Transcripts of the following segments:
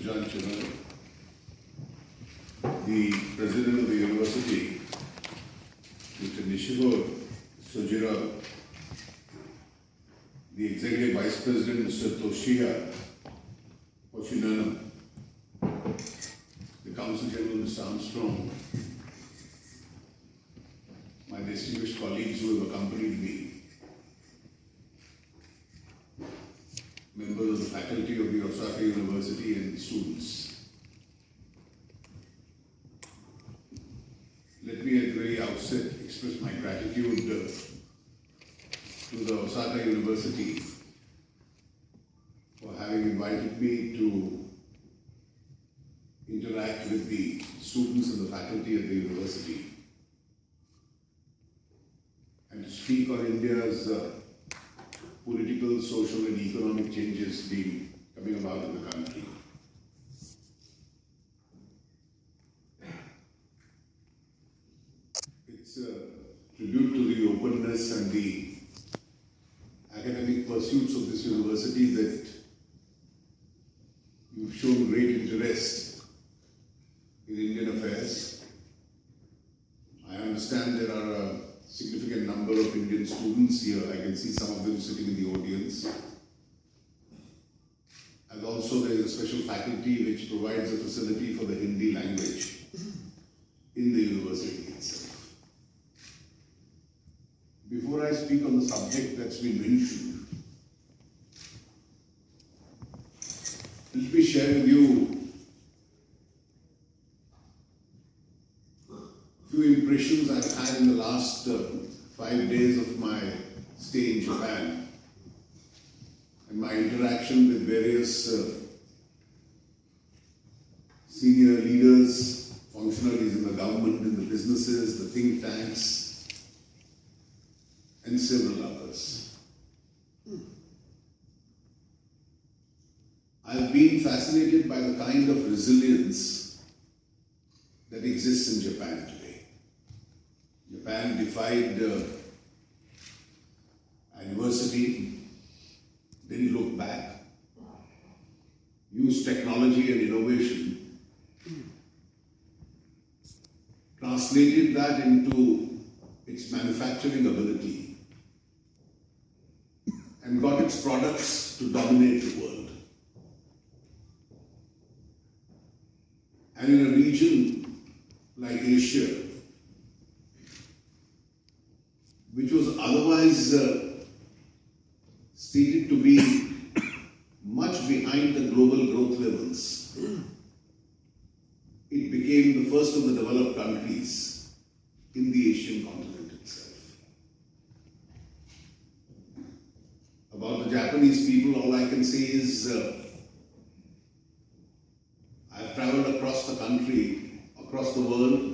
Jaitley, the President of the University, Mr. Nishiro Sojiro, the Executive Vice President, Mr. Toshiya Oshinano, the Council General, Mr. Armstrong, my distinguished colleagues who have accompanied me, members of the faculty of the Osaka University and students. Let me at the very outset express my gratitude to the Osaka University for having invited me to interact with the students and the faculty at the university and to speak on India's political, social and economic changes coming about in the country. It's a tribute to the openness and the academic pursuits of this university that you've shown great interest in Indian affairs. I understand there are a significant number of Indian students here. I can see some of them sitting in the audience. And also there is a special faculty which provides a facility for the Hindi language in the university itself. Before I speak on the subject that's been mentioned, let me share with you few impressions I've had in the last 5 days of my stay in Japan and my interaction with various senior leaders, functionaries in the government, in the businesses, the think tanks, and several others. I've been fascinated by the kind of resilience that exists in Japan today. Japan defied adversity, didn't look back, used technology and innovation, translated that into its manufacturing ability, and got its products to dominate the world. And in a region like Asia, which was otherwise stated to be much behind the global growth levels, it became the first of the developed countries in the Asian continent itself. About the Japanese people, all I can say is I've traveled across the country, across the world,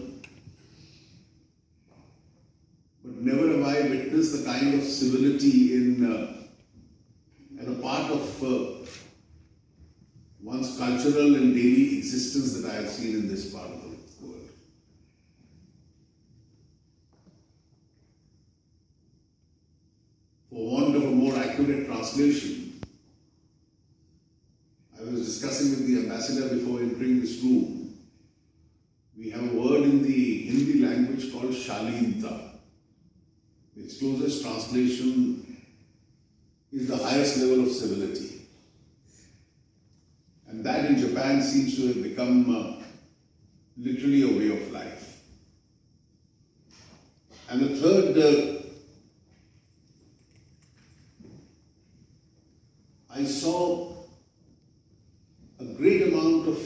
but never have I witnessed the kind of civility and a part of one's cultural and daily existence that I have seen in this part of the world. For want of a more accurate translation, I was discussing with the ambassador before entering this room. We have a word in the Hindi language called Shalinta. Its closest translation is the highest level of civility. And that in Japan seems to have become literally a way of life. And the third, I saw a great amount of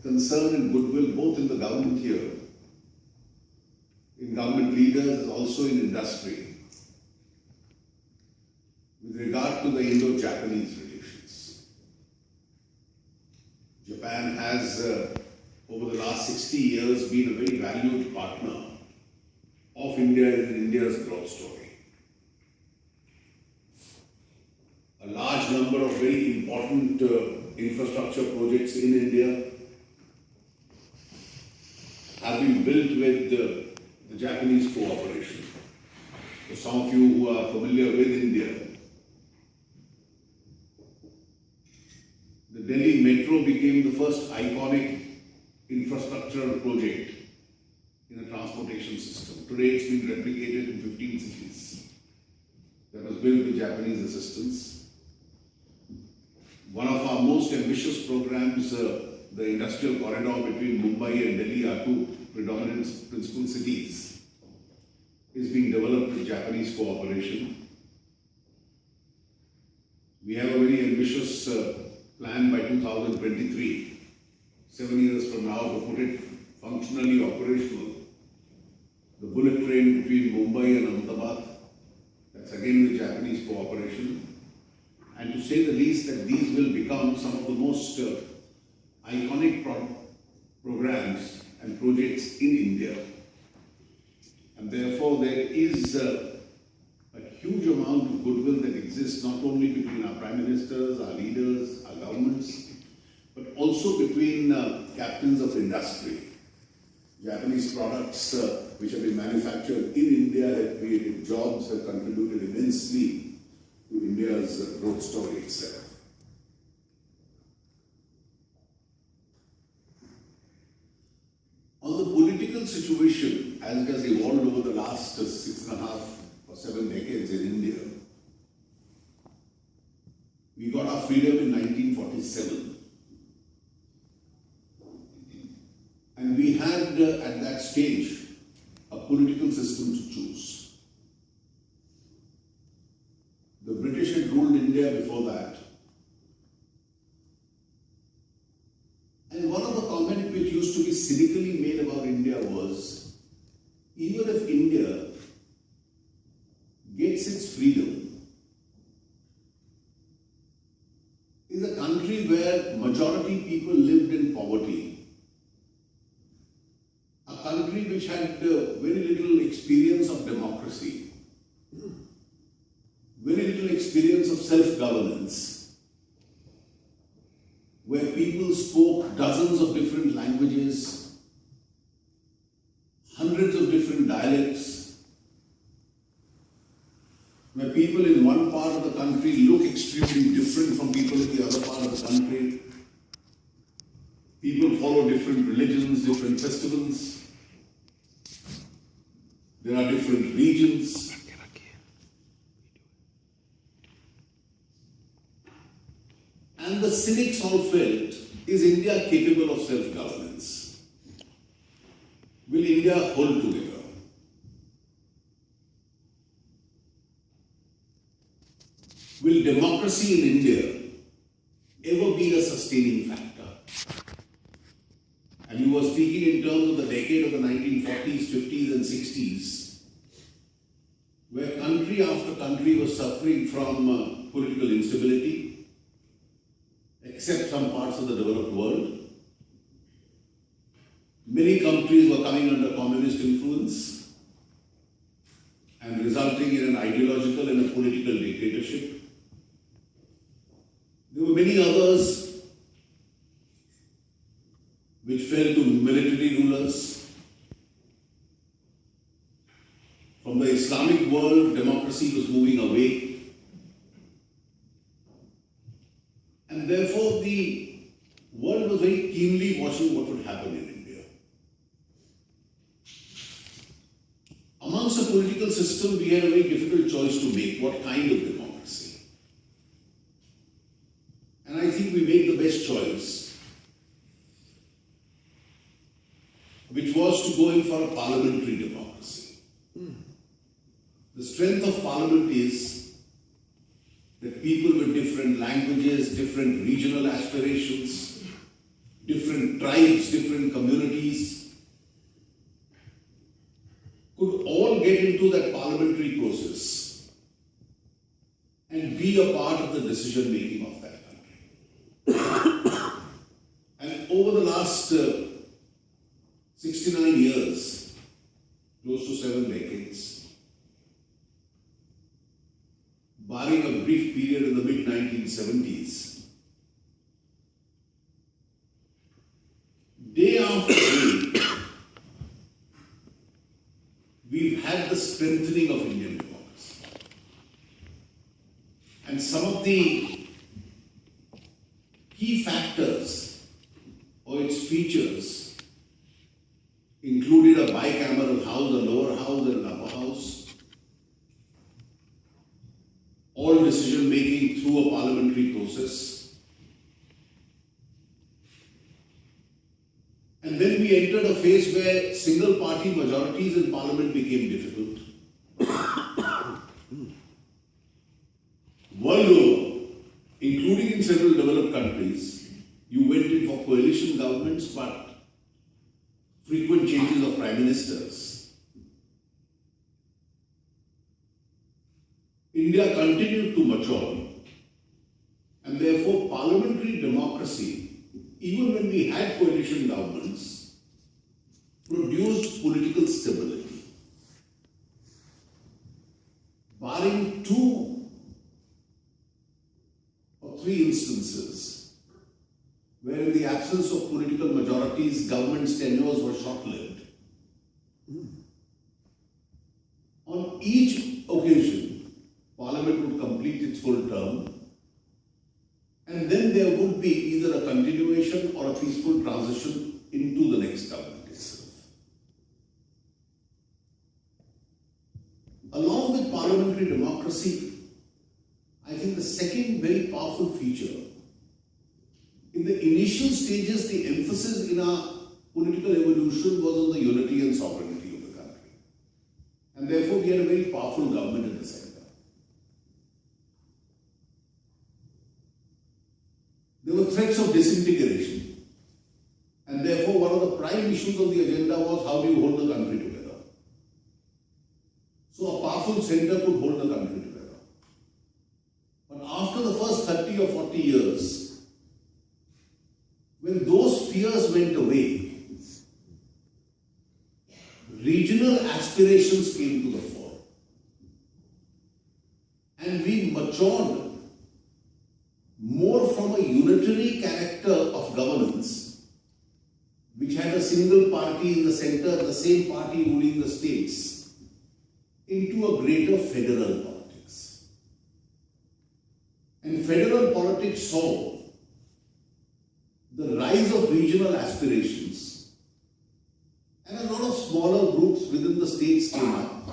concern and goodwill both in the government here, in government leaders, also in industry, with regard to the Indo-Japanese relations. Japan has, over the last 60 years, been a very valued partner of India in India's growth story. A large number of very important infrastructure projects in India have been built with the Japanese cooperation. For some of you who are familiar with India, the Delhi Metro became the first iconic infrastructural project in a transportation system. Today it's been replicated in 15 cities. That was built with Japanese assistance. One of our most ambitious programs, the industrial corridor between Mumbai and Delhi, are two predominant principal cities, is being developed with Japanese cooperation. We have a very ambitious plan by 2023, 7 years from now, to put it functionally operational. The bullet train between Mumbai and Ahmedabad, that's again with Japanese cooperation. And to say the least, that these will become some of the most iconic programs and projects in India. And therefore there is a huge amount of goodwill that exists not only between our prime ministers, our leaders, our governments, but also between captains of industry. Japanese products which have been manufactured in India have created jobs, have contributed immensely to India's growth story itself. On the political situation, as it has evolved over the last 6.5 or 7 decades in India, we got our freedom in 1947. And we had at that stage a political system to choose. The British had ruled India before that. And one of the comments which used to be cynically made about India was, even if India gets its freedom, is a country where majority people lived in poverty. A country which had very little experience of democracy, very little experience of self-governance, where people spoke dozens of different languages, hundreds of different dialects, where people in one part of the country look extremely different from people in the other part of the country. People follow different religions, different festivals. There are different regions. And the cynics all felt, is India capable of self-governance? Will India hold together? Will democracy in India ever be a sustaining factor? And you were speaking in terms of the decade of the 1940s, 50s and 60s, where country after country was suffering from political instability, except some parts of the developed world. Many countries were coming under communist influence and resulting in an ideological and a political dictatorship. There were many others which fell to military rulers. From the Islamic world, democracy was moving away. And therefore, the world was very keenly watching what would happen in India. Amongst the political system, we had a very difficult choice to make. What kind of democracy? And I think we made the best choice, which was to go in for a parliamentary democracy. The strength of parliament is that people with different languages, different regional aspirations, different tribes, different communities could all get into that parliamentary process and be a part of the decision making of that country. And over the last 69 years, close to 7 decades, barring a brief period in the mid-1970s, day after day, we've had the strengthening of Indian democracy. And some of the key factors or its features included a bicameral house, a lower house and an upper house, all decision making through a parliamentary process. And then we entered a phase where single party majorities in parliament became difficult. World over, including in several developed countries, you went in for coalition governments, but frequent changes of prime ministers. India continued to mature, and therefore parliamentary democracy, even when we had coalition governments, produced political stability. Barring 2 or 3 instances, where in the absence of political majorities, government's tenures were short-lived. On each occasion, Parliament would complete its full term, and then there would be either a continuation or a peaceful transition into the next government itself. Along with parliamentary democracy, I think the second very powerful feature, in the initial stages, the emphasis in our political evolution was on the unity and sovereignty of the country. And therefore, we had a very powerful government in the center. There were threats of disintegration. And therefore, one of the prime issues on the agenda was how do you hold the country together? So a powerful center could hold the country together. But after the first 30 or 40 years, when those fears went away, regional aspirations came to the fore. And we matured more from a unitary character of governance, which had a single party in the center, the same party ruling the states, into a greater federal politics. And federal politics saw the rise of regional aspirations, and a lot of smaller groups within the states came up.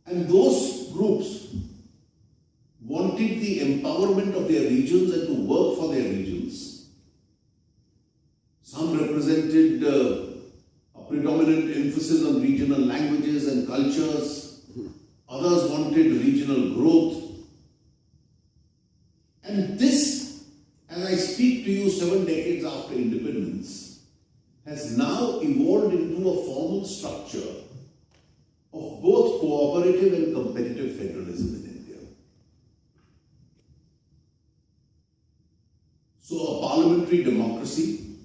And those groups wanted the empowerment of their regions and to work for their regions. Some represented a predominant emphasis on regional languages and cultures. Others wanted regional growth. And this, as I speak to you 7 decades after independence, has now evolved into a formal structure of both cooperative and competitive federalism in India. So a parliamentary democracy,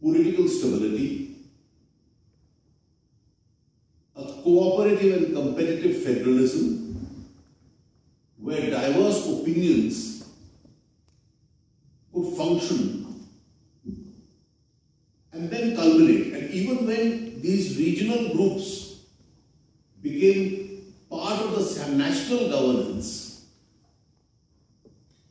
political stability, a cooperative and competitive federalism, where diverse opinions could function and then culminate. And even when these regional groups became part of the national governance,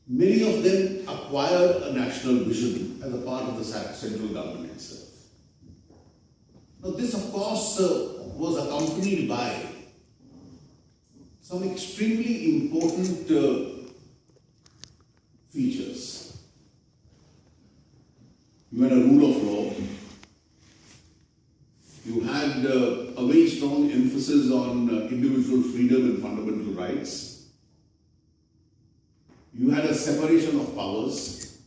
many of them acquired a national vision as a part of the central government itself. Now this, of course, was accompanied by some extremely important features. You had a rule of law. You had a very strong emphasis on individual freedom and fundamental rights. You had a separation of powers,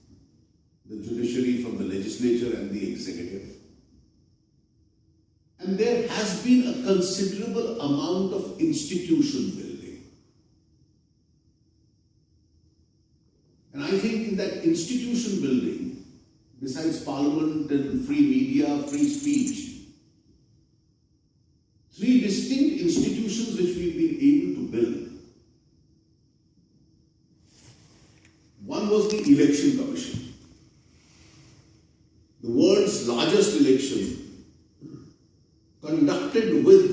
the judiciary from the legislature and the executive. And there has been a considerable amount of institution building. And I think in that institution building, besides parliament and free media, free speech, 3 distinct institutions which we've been able to build. One was the Election Commission, the world's largest election, conducted with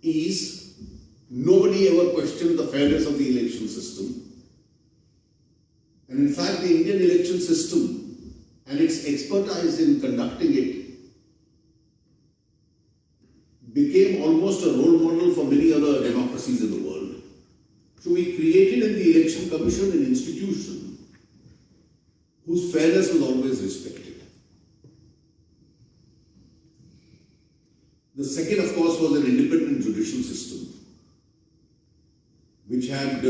ease. Nobody ever questioned the fairness of the the election system. And in fact, the Indian election system and its expertise in conducting it became almost a role model for many other democracies in the world. So we created in the Election Commission an institution whose fairness was always respected. The second, of course, was an independent judicial system, which had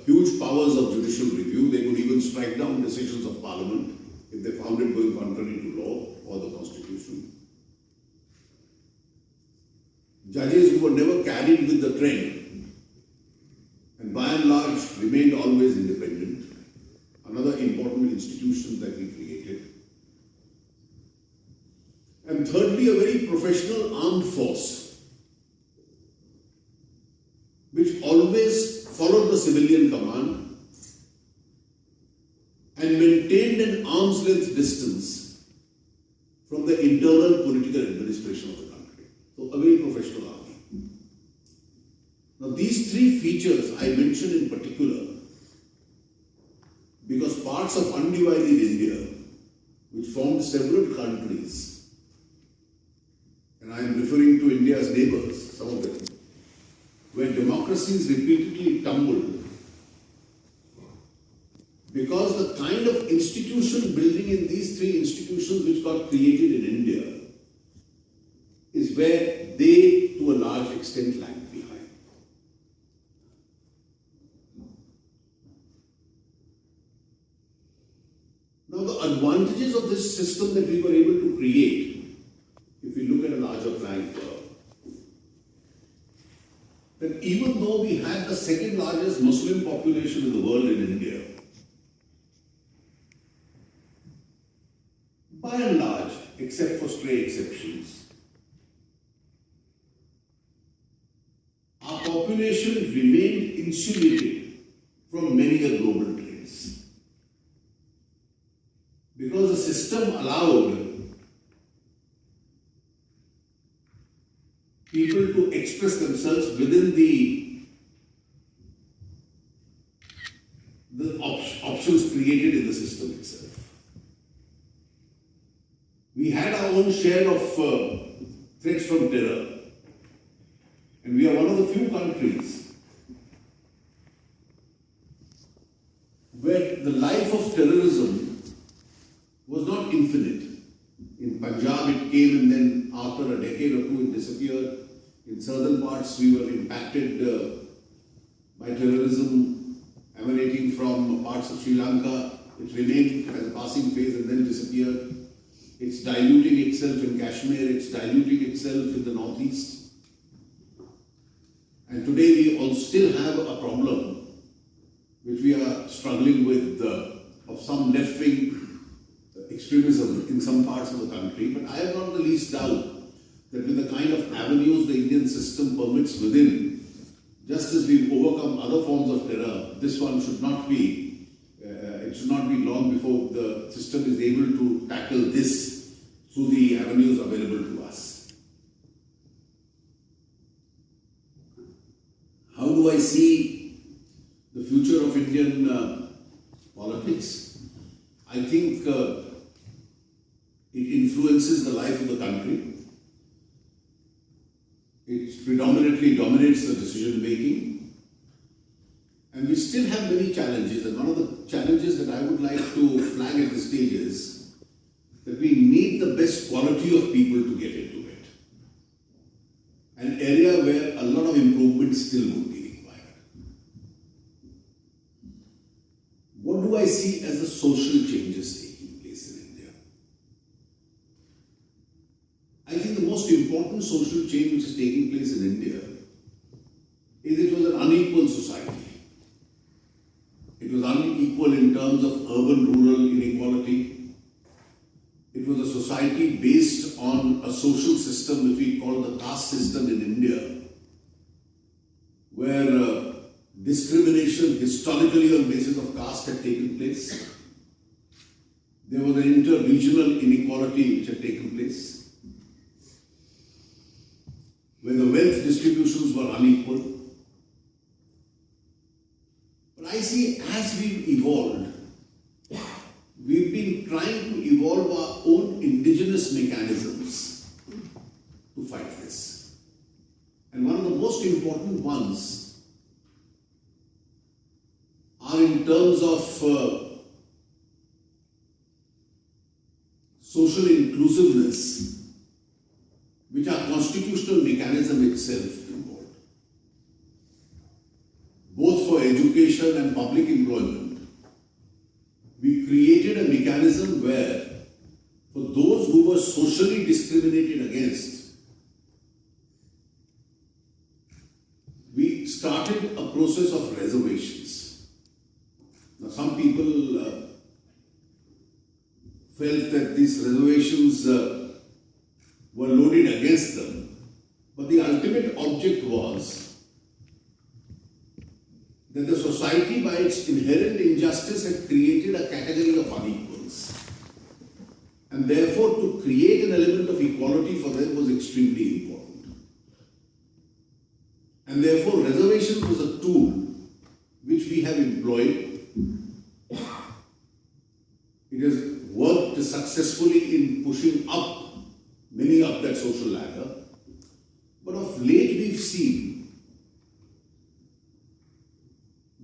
huge powers of judicial review. They could even strike down decisions of Parliament if they found it going contrary to law or the Constitution. Judges who were never carried with the trend and by and large remained always independent. Another important institution that we created. And thirdly, a very professional armed force, which always followed the civilian command and maintained an arm's length distance from the internal political administration of the country. So, a very professional army. Now, these three features I mentioned in particular because parts of undivided India, which formed several countries, and I am referring to India's neighbors, some of them, where democracies repeatedly tumbled because the kind of institution building in these three institutions which got created in India is where they, to a large extent, lagged behind. Now, the advantages of this system that we were able to create, if we look at a larger plan curve, that even though we had the second largest Muslim population in the world in India, by and large, except for stray exceptions, our population remained insulated from many a global trends. Because the system allowed people to express themselves within the options created in the system itself. We had our own share of threats from terror, and we are one of the few countries where the life of terrorism was not infinite. In Punjab it came and then after a decade or two it disappeared. In southern parts we were impacted by terrorism emanating from parts of Sri Lanka. It remained as a passing phase and then disappeared. It's diluting itself in Kashmir, it's diluting itself in the northeast. And today we all still have a problem which we are struggling with of some left-wing extremism in some parts of the country, but I have not the least doubt that with the kind of avenues the Indian system permits within, just as we've overcome other forms of terror, this one should not be, it should not be long before the system is able to tackle this through the avenues available to us. How do I see the future of Indian politics? I think it influences the life of the country. It predominantly dominates the decision making. And we still have many challenges. And one of the challenges that I would like to flag at this stage is that we need the best quality of people to get into it. An area where a lot of improvement still would be required. What do I see as the social changes taking place in India? I think the most important social change which is taking place in India is it was an unequal society. It was unequal in terms of urban-rural inequality. It was a society based on a social system which we call the caste system in India, where discrimination historically on basis of caste had taken place. There was an inter-regional inequality which had taken place, where the wealth distributions were unequal. But I see as we've evolved, we've been trying to evolve our own indigenous mechanisms to fight this. And one of the most important ones are in terms of social inclusiveness, which our constitutional mechanism itself involved. Both for education and public employment, we created a mechanism where, for those who were socially discriminated against, we started a process of reservations. Now, some people felt that these reservations were loaded against them, but the ultimate object was that the society, by its inherent injustice, had created a category of unequals. And therefore, to create an element of equality for them was extremely important. And therefore, reservation was a tool which we have employed. It has worked successfully in pushing up many up that social ladder. But of late, we've seen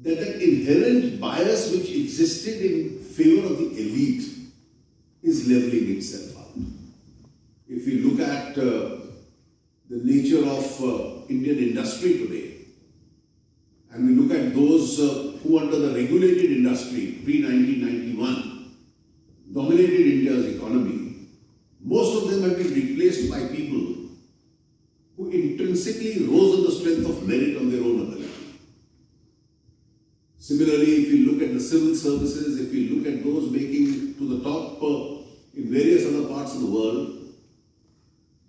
that the inherent bias which existed in favor of the elite is leveling itself out. If we look at the nature of Indian industry today, and we look at those who under the regulated industry pre-1991 dominated India's economy, most of them have been replaced by people who intrinsically rose on the strength of merit on their own ability. Similarly, if you look at the civil services, if you look at those making to the top in various other parts of the world,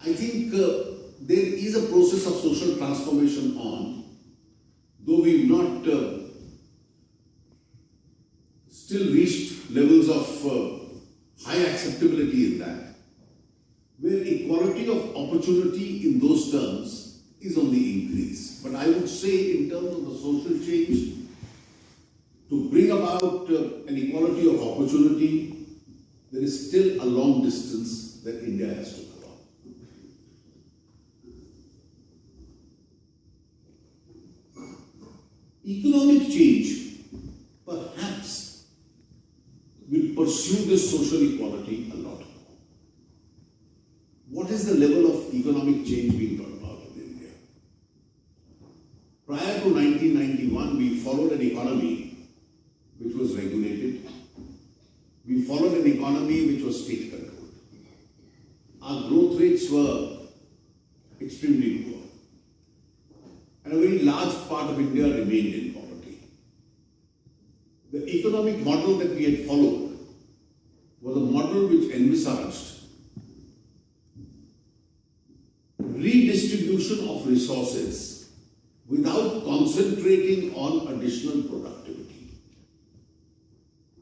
I think there is a process of social transformation on, though we've not still reached levels of high acceptability in that, where equality of opportunity in those terms is on the increase. But I would say, in terms of the social change, to bring about an equality of opportunity, there is still a long distance that India has to cover. Economic change perhaps will pursue this social equality a lot more. What is the level of economic change being brought about in India? Prior to 1991, we followed an economy which was regulated. We followed an economy which was state controlled. Our growth rates were extremely poor. And a very large part of India remained in poverty. The economic model that we had followed was a model which envisaged redistribution of resources without concentrating on additional productivity.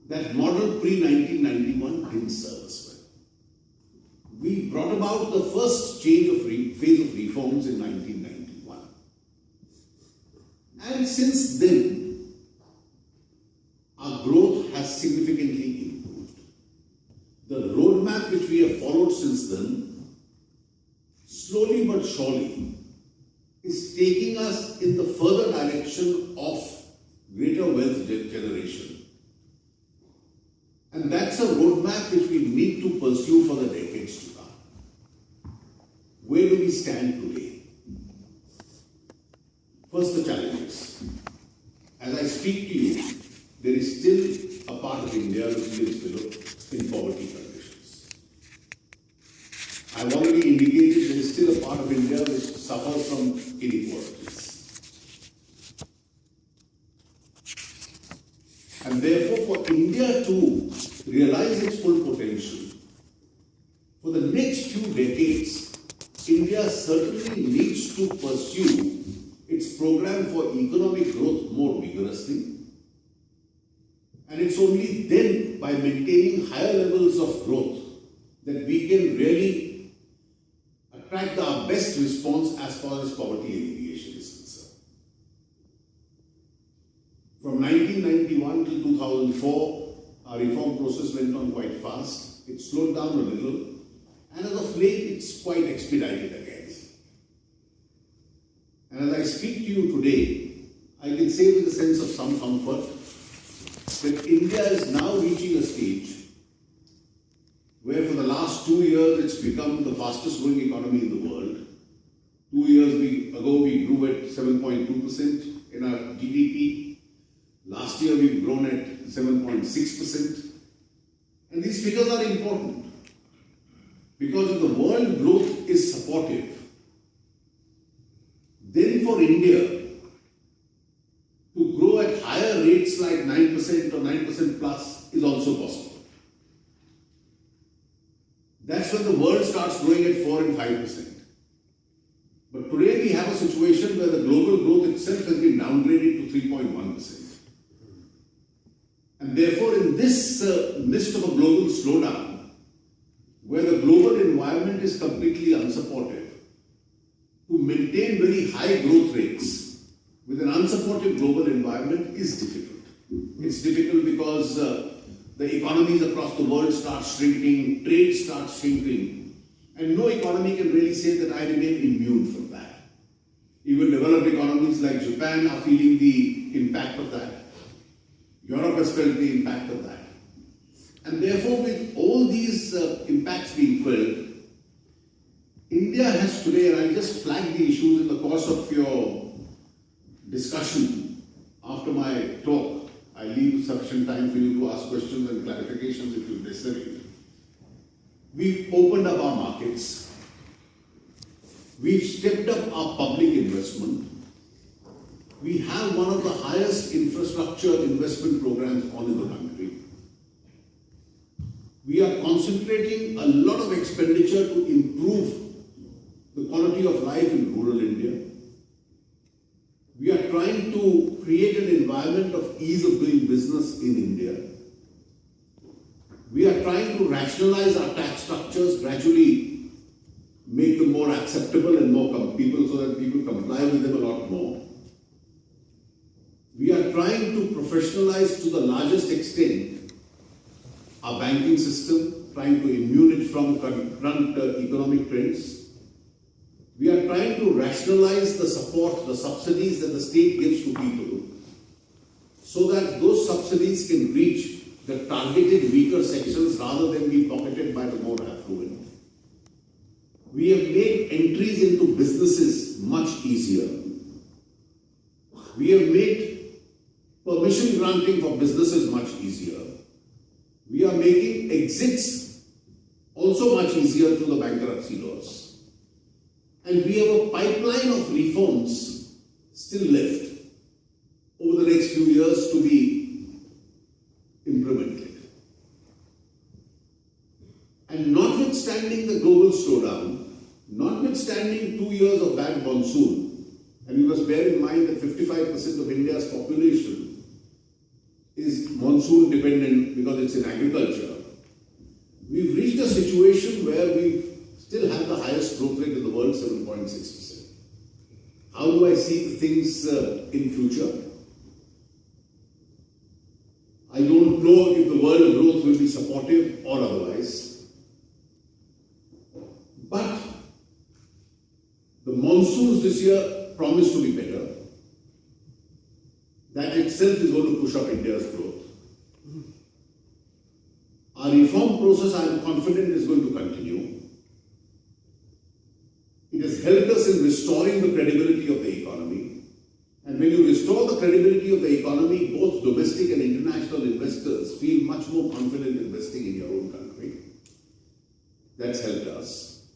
That model pre-1991 didn't serve us well. We brought about the first phase of reforms in 1991. And since then, our growth has significantly improved. The roadmap which we have followed since then, slowly but surely, is taking us in the further direction of greater wealth generation. And that's a roadmap which we need to pursue for the decades to come. Where do we stand today? First, the challenges. As I speak to you, there is still a part of India which lives below in poverty conditions. I've already indicated there is still a part of India which suffers from inequalities. And therefore, for India to realize its full potential, for the next few decades, India certainly needs to pursue its program for economic growth more vigorously. And it's only then, by maintaining higher levels of growth, that we can really attract our best response as far as poverty alleviation is concerned. From 1991 to 2004, our reform process went on quite fast. It slowed down a little, and as of late, it's quite expedited again. And as I speak to you today, I can say with a sense of some comfort that India is now reaching a stage where for the last 2 years it's become the fastest growing economy in the world. 2 years ago we grew at 7.2% in our GDP. Last year we've grown at 7.6%. And these figures are important because if the world growth is supportive, then for India to grow at higher rates like 9% or 9% plus is also possible. That's when the world starts growing at 4 and 5%. But today we have a situation where the global growth itself has been downgraded to 3.1%. And therefore, in this midst of a global slowdown, where the global environment is completely unsupportive, to maintain very high growth rates with an unsupportive global environment is difficult. It's difficult because the economies across the world start shrinking, trade starts shrinking, and no economy can really say that I remain immune from that. Even developed economies like Japan are feeling the impact of that. Europe has felt the impact of that. And therefore, with all these impacts being felt, India has today, and I just flagged the issues in the course of your discussion after my talk. I leave sufficient time for you to ask questions and clarifications if you necessary. We've opened up our markets. We've stepped up our public investment. We have one of the highest infrastructure investment programs on in the country. We are concentrating a lot of expenditure to improve the quality of life in rural India. We are trying to create an environment of ease of doing business in India. We are trying to rationalize our tax structures, gradually make them more acceptable and more people so that people comply with them a lot more. We are trying to professionalize to the largest extent our banking system, trying to immune it from current economic trends. We are trying to rationalize the support, the subsidies that the state gives to people so that those subsidies can reach the targeted weaker sections rather than be pocketed by the more affluent. We have made entries into businesses much easier. We have made permission granting for businesses much easier. We are making exits also much easier through the bankruptcy laws. And we have a pipeline of reforms still left over the next few years to be implemented. And notwithstanding the global slowdown, notwithstanding 2 years of bad monsoon, and you must bear in mind that 55% of India's population is monsoon dependent because it's in agriculture, we've reached a situation where we still have the highest growth rate in the world, 7.6%. How do I see the things in future? I don't know if the world growth will be supportive or otherwise. But the monsoons this year promise to be better. That itself is going to push up India's growth. Our reform process, I am confident, is going to continue. It has helped us in restoring the credibility of the economy. And when you restore the credibility of the economy, both domestic and international investors feel much more confident investing in your own country. That's helped us.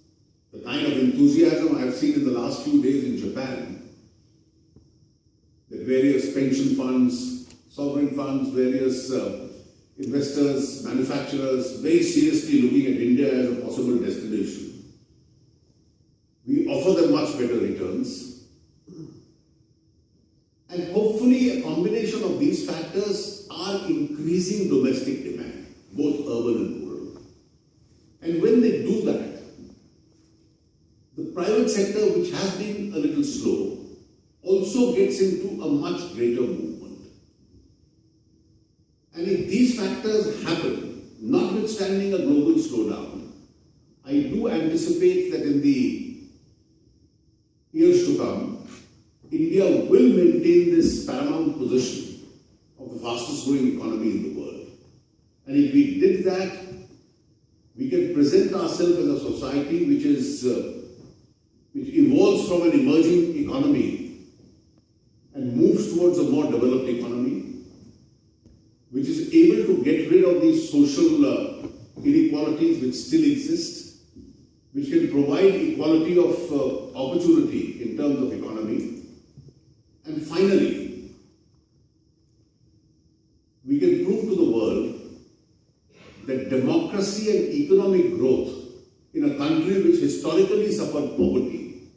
The kind of enthusiasm I have seen in the last few days in Japan, that various pension funds, sovereign funds, various investors, manufacturers, very seriously looking at India as a possible destination. We offer them much better returns. And hopefully a combination of these factors are increasing domestic demand, both urban and rural. And when they do that, the private sector, which has been a little slow, also gets into a much greater movement. And if these factors happen, notwithstanding a global slowdown, I do anticipate that in the years to come, India will maintain this paramount position of the fastest growing economy in the world. And if we did that, we can present ourselves as a society which evolves from an emerging economy and moves towards a more developed economy, which is able to get rid of these social inequalities which still exist, which can provide equality of opportunity in terms of economy. And finally, we can prove to the world that democracy and economic growth in a country which historically suffered poverty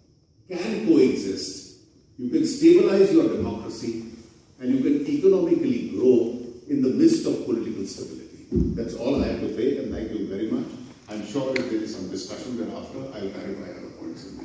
can coexist. You can stabilize your democracy and you can economically grow in the midst of political stability. That's all I have to say, and thank you very much. I'm sure if there is some discussion thereafter, I'll clarify other points in the